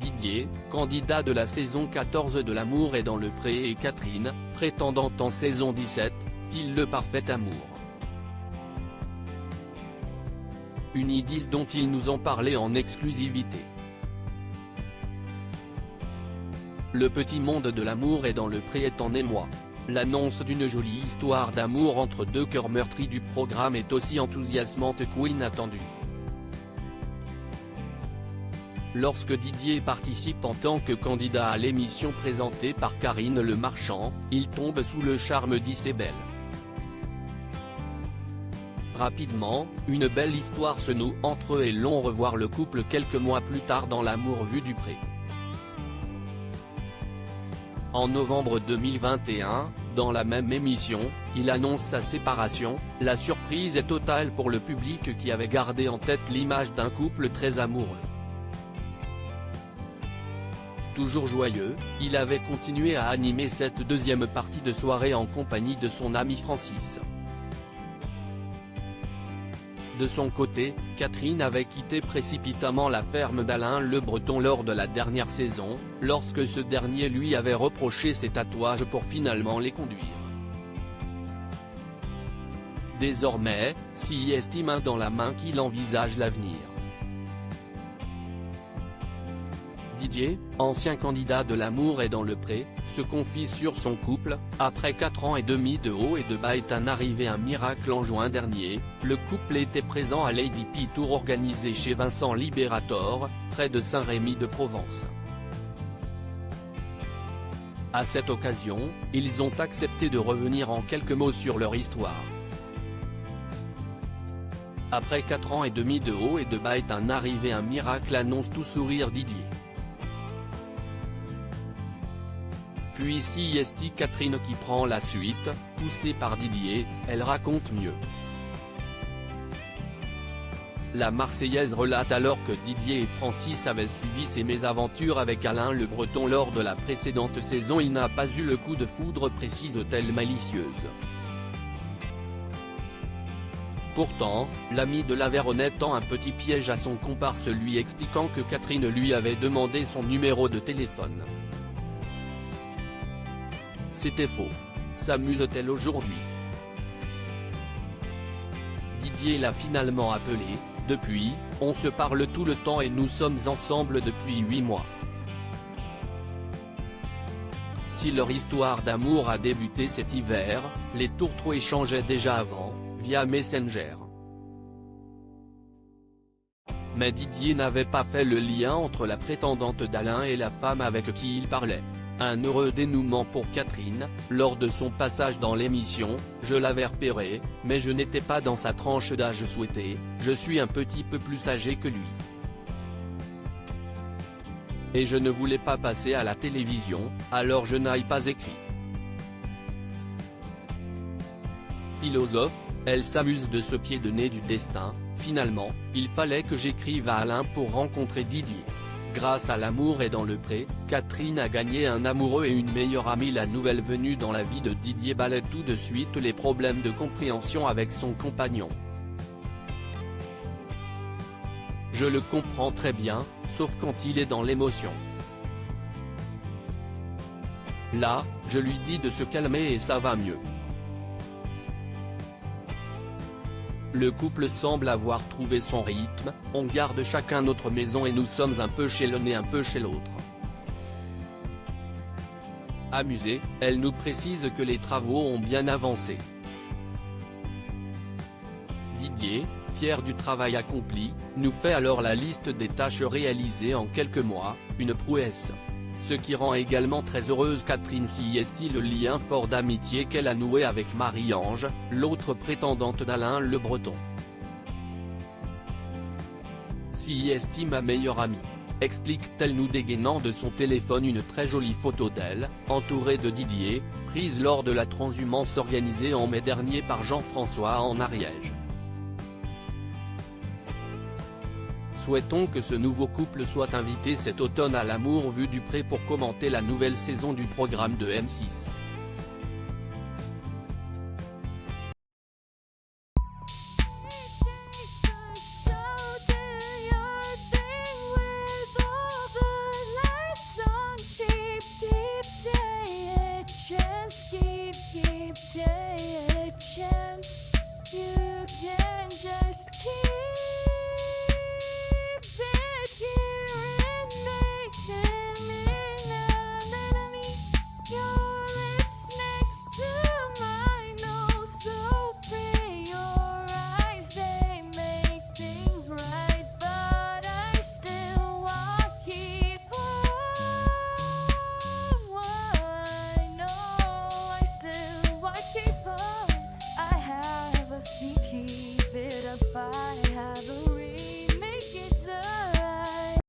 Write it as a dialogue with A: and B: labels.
A: Didier, candidat de la saison 14 de L'amour est dans le pré, et Catherine, prétendante en saison 17, filent le parfait amour. Une idylle dont ils nous ont parlé en exclusivité. Le petit monde de L'amour est dans le pré est en émoi. L'annonce d'une jolie histoire d'amour entre deux cœurs meurtris du programme est aussi enthousiasmante qu'inattendue. Lorsque Didier participe en tant que candidat à l'émission présentée par Karine Le Marchand, il tombe sous le charme d'Isabelle. Rapidement, une belle histoire se noue entre eux et l'on revoit le couple quelques mois plus tard dans L'amour vu du pré. En novembre 2021, dans la même émission, il annonce sa séparation. La surprise est totale pour le public qui avait gardé en tête l'image d'un couple très amoureux. Toujours joyeux, il avait continué à animer cette deuxième partie de soirée en compagnie de son ami Francis. De son côté, Catherine avait quitté précipitamment la ferme d'Alain Le Breton lors de la dernière saison, lorsque ce dernier lui avait reproché ses tatouages pour finalement les conduire. Désormais, s'y estime main dans la main qu'il envisage l'avenir. Didier, ancien candidat de L'amour est dans le pré, se confie sur son couple. Après 4 ans et demi de haut et de bas est arrivé un miracle en juin dernier. Le couple était présent à Lady P Tour organisé chez Vincent Liberator, près de Saint-Rémy-de-Provence. À cette occasion, ils ont accepté de revenir en quelques mots sur leur histoire. Après 4 ans et demi de haut et de bas est arrivé un miracle, annonce tout sourire Didier. Puis c'est Catherine qui prend la suite, poussée par Didier, elle raconte mieux. La Marseillaise relate alors que Didier et Francis avaient suivi ses mésaventures avec Alain Le Breton lors de la précédente saison. Il n'a pas eu le coup de foudre, précise-t-elle malicieuse. Pourtant, l'ami de l'Aveyronais tend un petit piège à son comparse lui expliquant que Catherine lui avait demandé son numéro de téléphone. C'était faux. S'amuse-t-elle aujourd'hui? Didier l'a finalement appelé. Depuis, on se parle tout le temps et nous sommes ensemble depuis 8 mois. Si leur histoire d'amour a débuté cet hiver, les tourtereaux échangeaient déjà avant, via Messenger. Mais Didier n'avait pas fait le lien entre la prétendante d'Alain et la femme avec qui il parlait. Un heureux dénouement pour Catherine. Lors de son passage dans l'émission, je l'avais repéré, mais je n'étais pas dans sa tranche d'âge souhaitée, je suis un petit peu plus âgé que lui. Et je ne voulais pas passer à la télévision, alors je n'ai pas écrit. Philosophe, elle s'amuse de ce pied de nez du destin. Finalement, il fallait que j'écrive à Alain pour rencontrer Didier. Grâce à L'amour est dans le pré, Catherine a gagné un amoureux et une meilleure amie. La nouvelle venue dans la vie de Didier balaie tout de suite les problèmes de compréhension avec son compagnon. Je le comprends très bien, sauf quand il est dans l'émotion. Là, je lui dis de se calmer et ça va mieux. Le couple semble avoir trouvé son rythme, on garde chacun notre maison et nous sommes un peu chez l'un et un peu chez l'autre. Amusée, elle nous précise que les travaux ont bien avancé. Didier, fier du travail accompli, nous fait alors la liste des tâches réalisées en quelques mois, une prouesse. Ce qui rend également très heureuse Catherine est le lien fort d'amitié qu'elle a noué avec Marie-Ange, l'autre prétendante d'Alain Le Breton. est ma meilleure amie, explique-t-elle nous dégainant de son téléphone une très jolie photo d'elle, entourée de Didier, prise lors de la transhumance organisée en mai dernier par Jean-François en Ariège. Souhaitons que ce nouveau couple soit invité cet automne à L'amour vu du pré pour commenter la nouvelle saison du programme de M6.